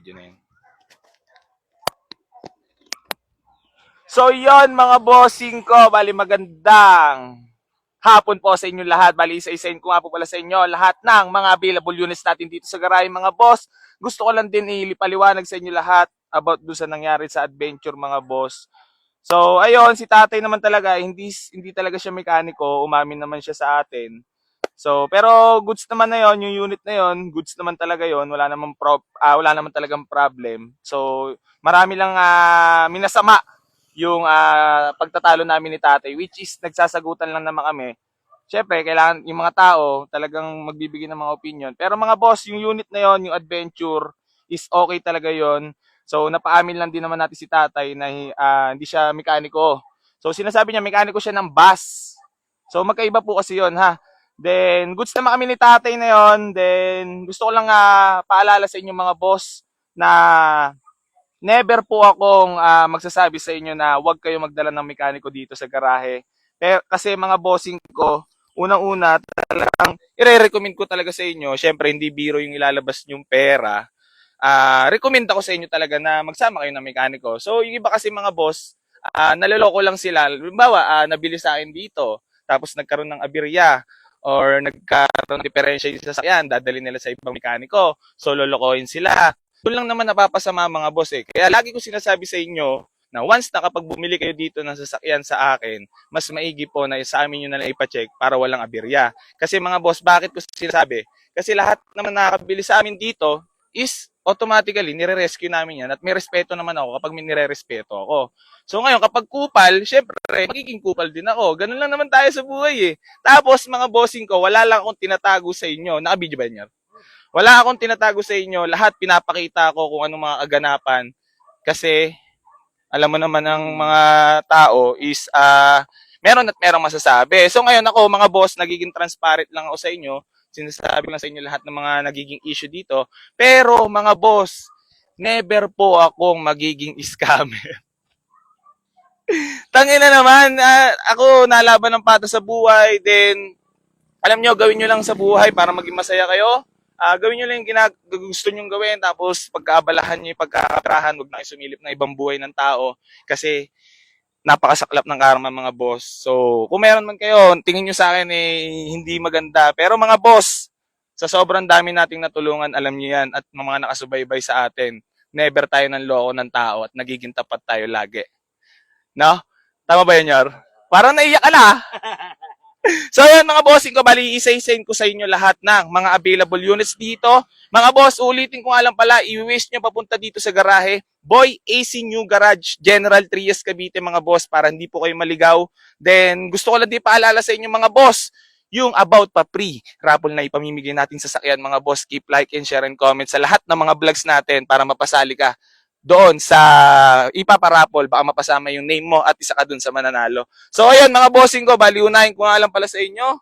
video na yun. So yon mga bossing ko, bali magandang hapon po sa inyo lahat. Bali isa-isain ko nga po pala sa inyo lahat ng mga available units natin dito sa garahe mga boss. Gusto ko lang din ipaliwanag sa inyo lahat about doon sa nangyari sa adventure mga boss. So ayun, si tatay naman talaga, hindi talaga siya mekaniko, umamin naman siya sa atin. So, pero goods naman na yon, yung unit na yon, goods naman talaga yon, wala naman talagang problem. So, marami lang minasama yung pagtatalo namin ni tatay, which is nagsasagutan lang naman kami. Syempre, kailangan yung mga tao talagang magbibigay ng mga opinion. Pero mga boss, yung unit na yon, yung adventure is okay talaga yon. So, napaamin lang din naman natin si tatay na hindi siya mekaniko. So, sinasabi niya mekaniko siya ng bus. So, magkaiba po kasi yon ha. Then, goods naman kami ni tatay na yon. Then, gusto ko lang paalala sa inyo mga boss na never po akong magsasabi sa inyo na huwag kayo magdala ng mekaniko dito sa garahe. Pero, kasi mga bossing ko, unang-una, talagang i-recommend ko talaga sa inyo, syempre hindi biro yung ilalabas yung pera. Recommend ako sa inyo talaga na magsama kayo ng mekaniko. So, yung iba kasi mga boss, naloloko lang sila. Halimbawa, nabili sa akin dito, tapos nagkaroon ng aberya, or nagkaroon ng diferensya yung sasakyan, dadali nila sa ibang mekaniko. So, lolokohin sila. Doon lang naman napapasama mga boss eh. Kaya lagi ko sinasabi sa inyo na once na kapag bumili kayo dito ng sasakyan sa akin, mas maigi po na sa amin nyo na lang ipacheck para walang aberya. Kasi mga boss, bakit ko sinasabi? Kasi lahat naman nakakabili sa amin dito is automatically nire-rescue namin yan at may respeto naman ako kapag may nire-respeto ako. So ngayon, kapag kupal, syempre, magiging kupal din ako. Ganun lang naman tayo sa buhay eh. Tapos mga bossing ko, wala lang akong tinatago sa inyo. Naka-video ba niya? Wala akong tinatago sa inyo. Lahat pinapakita ko kung anong mga kaganapan. Kasi, alam mo naman ang mga tao is meron at merong masasabi. So ngayon ako, mga boss, nagiging transparent lang ako sa inyo. Sinasabi lang sa inyo lahat ng mga nagiging issue dito. Pero mga boss, never po akong magiging scammer. Tangina naman, ako nalaban ng pata sa buhay, then alam nyo, gawin nyo lang sa buhay para maging masaya kayo. Gawin nyo lang yung gusto nyo gawin, tapos pagkaabalahan nyo yung pagkakapirahan, huwag na kayo sumilip ng ibang buhay ng tao kasi napakasaklap ng karma mga boss. So, kung meron man kayo, tingin nyo sa akin hindi maganda. Pero mga boss, sa sobrang dami nating natulungan, alam nyo yan, at mga nakasubaybay sa atin, never tayo ng loko ng tao at nagiging tapat tayo lagi. No? Tama ba yun, Yor? Parang naiyak ka na. So yan mga bossing ko, bali isa-isain ko sa inyo lahat ng mga available units dito. Mga boss, ulitin ko nga lang pala, i-wish nyo papunta dito sa garahe. Boy AC New Garage, General Trias Cavite mga boss, para hindi po kayo maligaw. Then gusto ko lang din paalala sa inyo mga boss, yung about pa free raffle na ipamimigay natin sa sakyan mga boss. Keep like and share and comment sa lahat ng mga vlogs natin para mapasali ka doon sa ipaparapol, baka mapasama yung name mo at isa ka doon sa mananalo. So ayun mga bossing ko, bali unahin ko nga lang pala sa inyo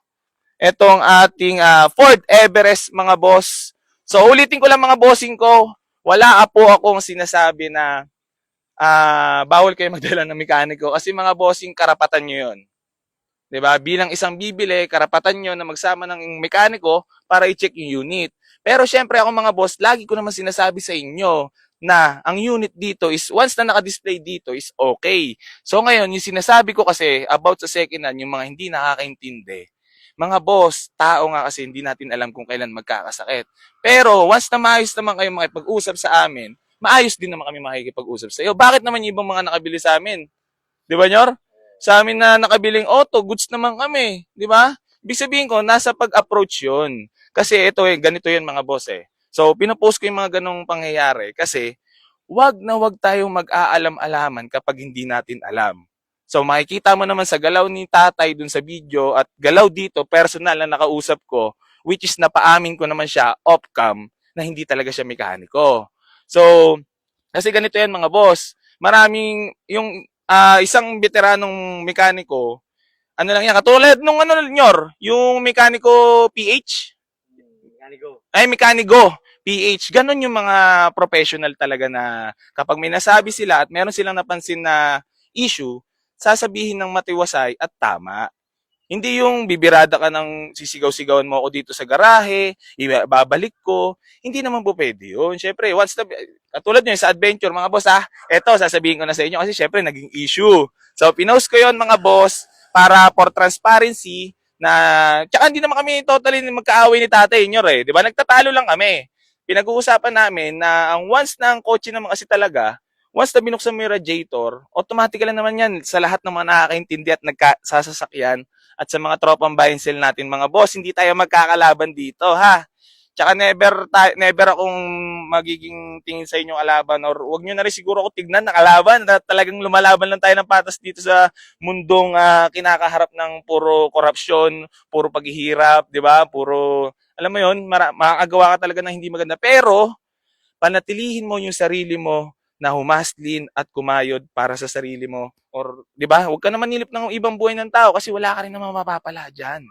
etong ating Ford Everest mga boss. So ulitin ko lang mga bossing ko, wala po akong sinasabi na bawal kayo magdala ng mekaniko kasi mga bossing, karapatan nyo yun. 'Di ba? Bilang isang bibili, karapatan nyo na magsama ng mekaniko para i-check yung unit. Pero syempre ako mga boss, lagi ko naman sinasabi sa inyo na ang unit dito is once na naka-display dito is okay. So ngayon, yung sinasabi ko kasi about sa second hand, yung mga hindi nakakaintindi, mga boss, tao nga kasi hindi natin alam kung kailan magkakasakit. Pero once na maayos naman kayo makipag-usap sa amin, maayos din naman kami makikipag-usap sa iyo. Bakit naman yung ibang mga nakabili sa amin? Di ba, Nyor? Sa amin na nakabiling auto, goods naman kami. Di ba? Ibig sabihin ko, nasa pag-approach yun. Kasi ito ganito yun mga boss eh. So, pinopost ko yung mga ganong pangyayari kasi wag na wag tayong mag-aalam-alaman kapag hindi natin alam. So, makikita mo naman sa galaw ni tatay dun sa video at galaw dito, personal na nakausap ko, which is napaamin ko naman siya off-cam na hindi talaga siya mekaniko. So, kasi ganito yan mga boss. Maraming, yung isang veteranong mekaniko, ano lang yan, katulad nung Nyor, yung mekaniko PH? Mekaniko PH. Ganon yung mga professional talaga na kapag may nasabi sila at meron silang napansin na issue, sasabihin ng matiwasay at tama. Hindi yung bibirada ka ng sisigaw-sigawan mo ako dito sa garahe, babalik ko. Hindi naman po pwede yun. Siyempre, once na, katulad nyo sa adventure, mga boss eto, sasabihin ko na sa inyo kasi siyempre naging issue. So, pinost ko yon mga boss para for transparency na, tsaka hindi naman kami totally magkaaway ni Tatay Inyor eh. Di ba? Nagtatalo lang kami. Pinag-uusapan namin na ang once ng kotse naman kasi talaga, once na binuksan mo yung radiator, automatic lang naman yan sa lahat ng mga nakakaintindi at nagsasasakyan at sa mga tropang buy and sell natin mga boss, hindi tayo magkakalaban dito ha. Tsaka never akong magiging tingin sa inyong kalaban or wag nyo na rin siguro ako tignan na kalaban na talagang lumalaban lang tayo ng patas dito sa mundong kinakaharap ng puro korupsyon, puro paghihirap, di ba? Puro, alam mo yun, makakagawa ka talaga ng hindi maganda. Pero, panatilihin mo yung sarili mo na humaslin at kumayod para sa sarili mo. Or, di ba, huwag ka naman nilip ng ibang buhay ng tao kasi wala ka rin naman mapapala dyan.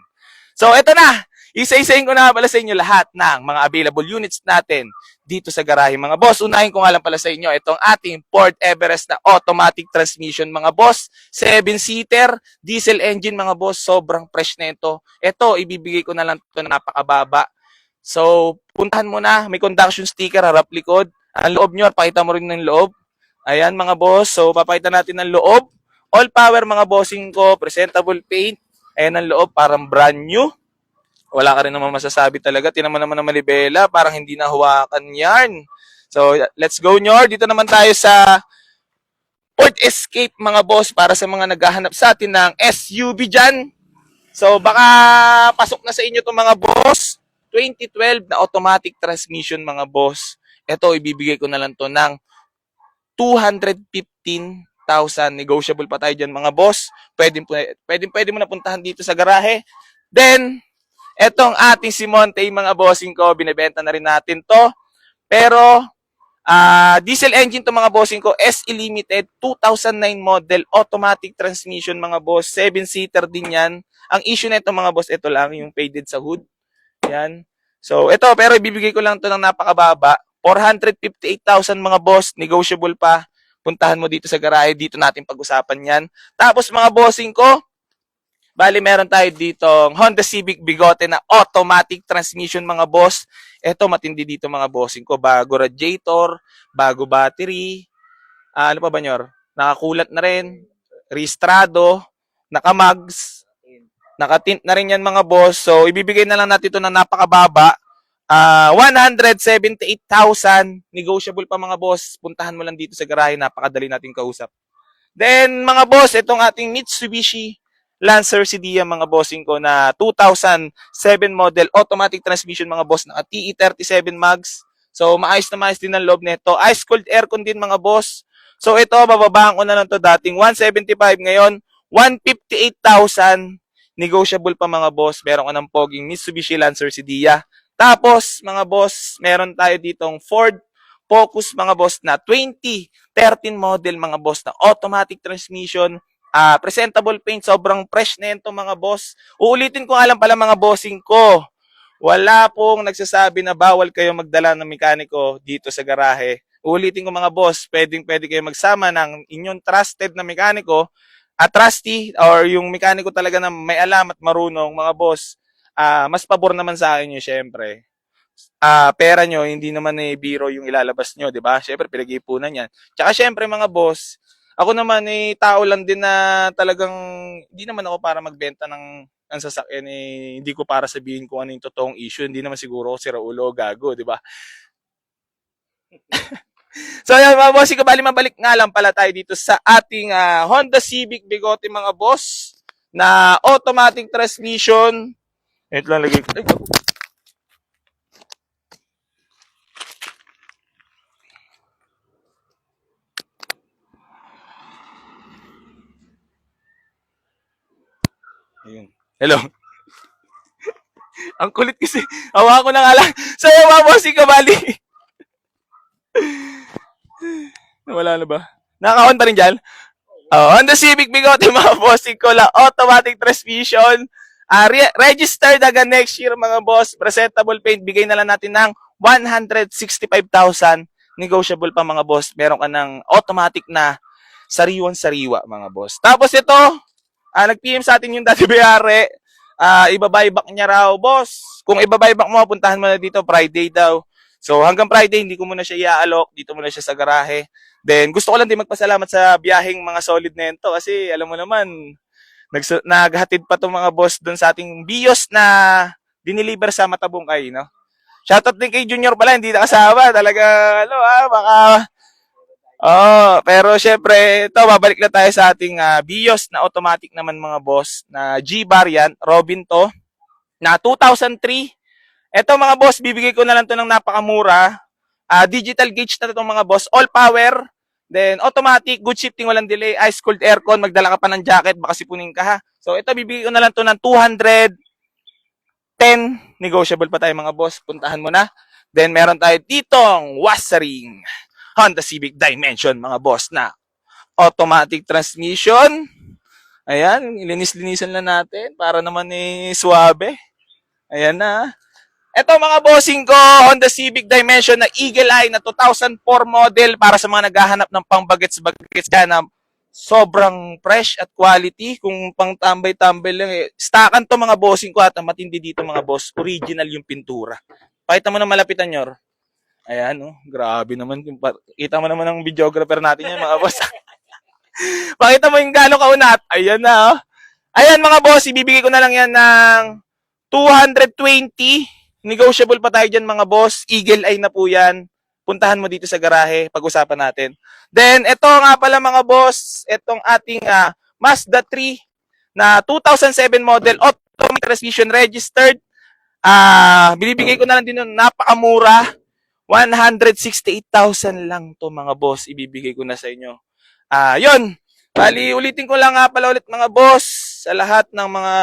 So, eto na. Isa-isahin ko na pala sa inyo lahat ng mga available units natin dito sa garahe, mga boss. Unahin ko nga lang pala sa inyo itong ating Ford Everest na automatic transmission, mga boss. 7-seater, diesel engine, mga boss. Sobrang fresh na ito. Ito, ibibigay ko na lang ito na napakababa. So, puntahan mo na. May conduction sticker, harap likod. Ang loob nyo, pakita mo rin ng loob. Ayan, mga boss. So, papakita natin ng loob. All power, mga bossing ko. Presentable paint. Ayan ang loob, parang brand new. Wala ka rin naman masasabi talaga. Tinan mo naman ng malibela, parang hindi nahawakan yan. So, let's go, Nyor. Dito naman tayo sa Ford Escape, mga boss, para sa mga naghahanap sa atin ng SUV dyan. So, baka pasok na sa inyo itong mga boss. 2012 na automatic transmission, mga boss. Ito, ibibigay ko na lang to ng 215,000. Negotiable pa tayo dyan, mga boss. Pwede mo na puntahan dito sa garahe. Then, etong ating si Monte, mga bossing ko, binibenta na rin natin to. Pero, diesel engine to, mga bossing ko, SE Limited, 2009 model, automatic transmission, mga boss. 7-seater din yan. Ang issue na ito, mga boss, ito lang, yung faded sa hood. Yan. So, ito, pero ibibigay ko lang to ng napakababa. 458,000, mga boss, negotiable pa. Puntahan mo dito sa garahe, dito natin pag-usapan yan. Tapos, mga bossing ko, bali, meron tayo dito Honda Civic Bigote na automatic transmission, mga boss. Ito, matindi dito, mga bossing ko. Bago radiator, bago battery. Ano pa ba, Nyor? Nakakulat na rin. Registrado. Nakamags. Nakatint na rin yan, mga boss. So, ibibigay na lang natin ito na napakababa. 178,000. Negotiable pa, mga boss. Puntahan mo lang dito sa garahe. Napakadali natin kausap. Then, mga boss, itong ating Mitsubishi Lancer Sedan, mga bossing ko, na 2007 model, automatic transmission, mga boss, na TE37 mags. So, maayos na maayos din ang loob nito. Ice cold aircon din, mga boss. So, ito, bababaan ko na lang to, dating 175, ngayon 158,000. Negotiable pa, mga boss. Meron ka ng poging Mitsubishi Lancer Sedan. Tapos, mga boss, meron tayo ditong Ford Focus, mga boss, na 2013 model, mga boss, na automatic transmission. Presentable paint, sobrang fresh na ito, mga boss. Uulitin ko nga lang pala, mga bossing ko. Wala pong nagsasabi na bawal kayo magdala ng mekaniko dito sa garahe. Uulitin ko, mga boss, pwede kayo magsama ng inyong trusted na mekaniko at trusty or yung mekaniko talaga na may alam at marunong, mga boss. Mas pabor naman sa akin yun, syempre. Pera nyo, hindi naman biro yung ilalabas nyo, di ba? Syempre, pinag-iipunan yan. Tsaka syempre, mga boss, ako naman tao lang din na talagang hindi naman ako para magbenta ng sasakyan, hindi ko para sabihin kung ano yung totoong issue, hindi naman siguro ako si Raulo o gago, di ba? So yan, mga boss, bali mabalik nga lang pala tayo dito sa ating Honda Civic Bigote, mga boss, na automatic transmission. Ito lang lagay ko. Ayun. Hello. Ang kulit kasi. Hawa ko na nga lang. So yung mga boss, bali. Wala na ba? Naka-on pa rin dyan? Honda Civic Bigote, mga bossing ko lang. Automatic transmission. Registered agad next year, mga boss. Presentable paint. Bigay na lang natin ng 165,000. Negotiable pa, mga boss. Meron ka ng automatic na sariwan-sariwa, mga boss. Tapos ito, Nag-PM sa atin yung dati bayari. Ibabuyback niya raw, boss. Kung ibabuyback mo, puntahan mo na dito, Friday daw. So hanggang Friday, hindi ko muna siya i-alok. Dito muna siya sa garahe. Then gusto ko lang din magpasalamat sa biyaheng mga solid na ito. Kasi alam mo naman, naghatid pa itong mga boss doon sa ating BIOS na diniliver sa Matabungkay, no? Shoutout din kay Junior pala, hindi nakasama. Talaga, baka... pero syempre, ito, babalik na tayo sa ating BIOS na automatic naman mga boss, na G-Bar yan, Robin to, na 2003. Ito mga boss, bibigay ko na lang to ng napakamura. Digital gauge na itong mga boss, all power, then automatic, good shifting, walang delay, ice cold aircon, magdala ka pa ng jacket, baka sipunin ka ha. So ito, bibigay ko na lang to ng 210, negotiable pa tayo mga boss, puntahan mo na. Then meron tayo ditong Wasaring Honda Civic Dimension mga boss na automatic transmission. Ayan, ilinis-linisan lang natin para naman suwabe. Ayan na. Ito mga bossing ko, Honda Civic Dimension na Eagle Eye na 2004 model para sa mga naghahanap ng pang-bagets-bagets dyan na sobrang fresh at quality. Kung pang tambay-tambay lang stackan to mga bossing ko at matindi dito mga boss. Original yung pintura. Pakita mo na malapitan nyor. Ayan, grabe naman. Kita mo naman ang videographer natin yan, mga boss. Pakita mo yung gano'ng kaunat. Ayan na, Ayan, mga boss, ibibigay ko na lang yan ng 220. Negotiable pa tayo dyan, mga boss. Eagle Eye na po yan. Puntahan mo dito sa garahe, pag-usapan natin. Then, ito nga pala, mga boss, itong ating Mazda 3 na 2007 model, automatic transmission registered. Binibigay ko na lang din ng napakamura. 168,000 lang to mga boss, ibibigay ko na sa inyo. Yun. Bali, ulitin ko lang nga pala ulit mga boss, sa lahat ng mga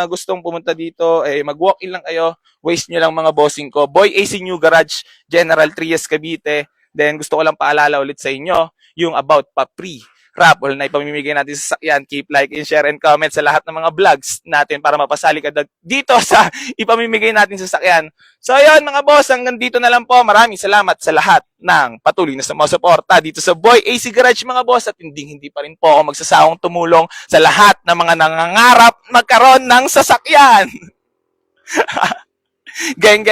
gustong pumunta dito, mag-walk-in lang kayo. Waste nyo lang mga bossing ko. Boy AC New Garage, General Trias, Cavite. Then gusto ko lang paalala ulit sa inyo, yung about pa-free raffle na ipamimigay natin sa sasakyan. Keep like and share and comment sa lahat ng mga vlogs natin para mapasali ka dito sa ipamimigay natin sa sasakyan. So ayun mga boss, hanggang dito na lang po. Maraming salamat sa lahat ng patuloy na sumusuporta dito sa Boy AC Garage mga boss, at hindi pa rin po ako magsasawang tumulong sa lahat ng mga nangangarap magkaroon ng sasakyan. Geng.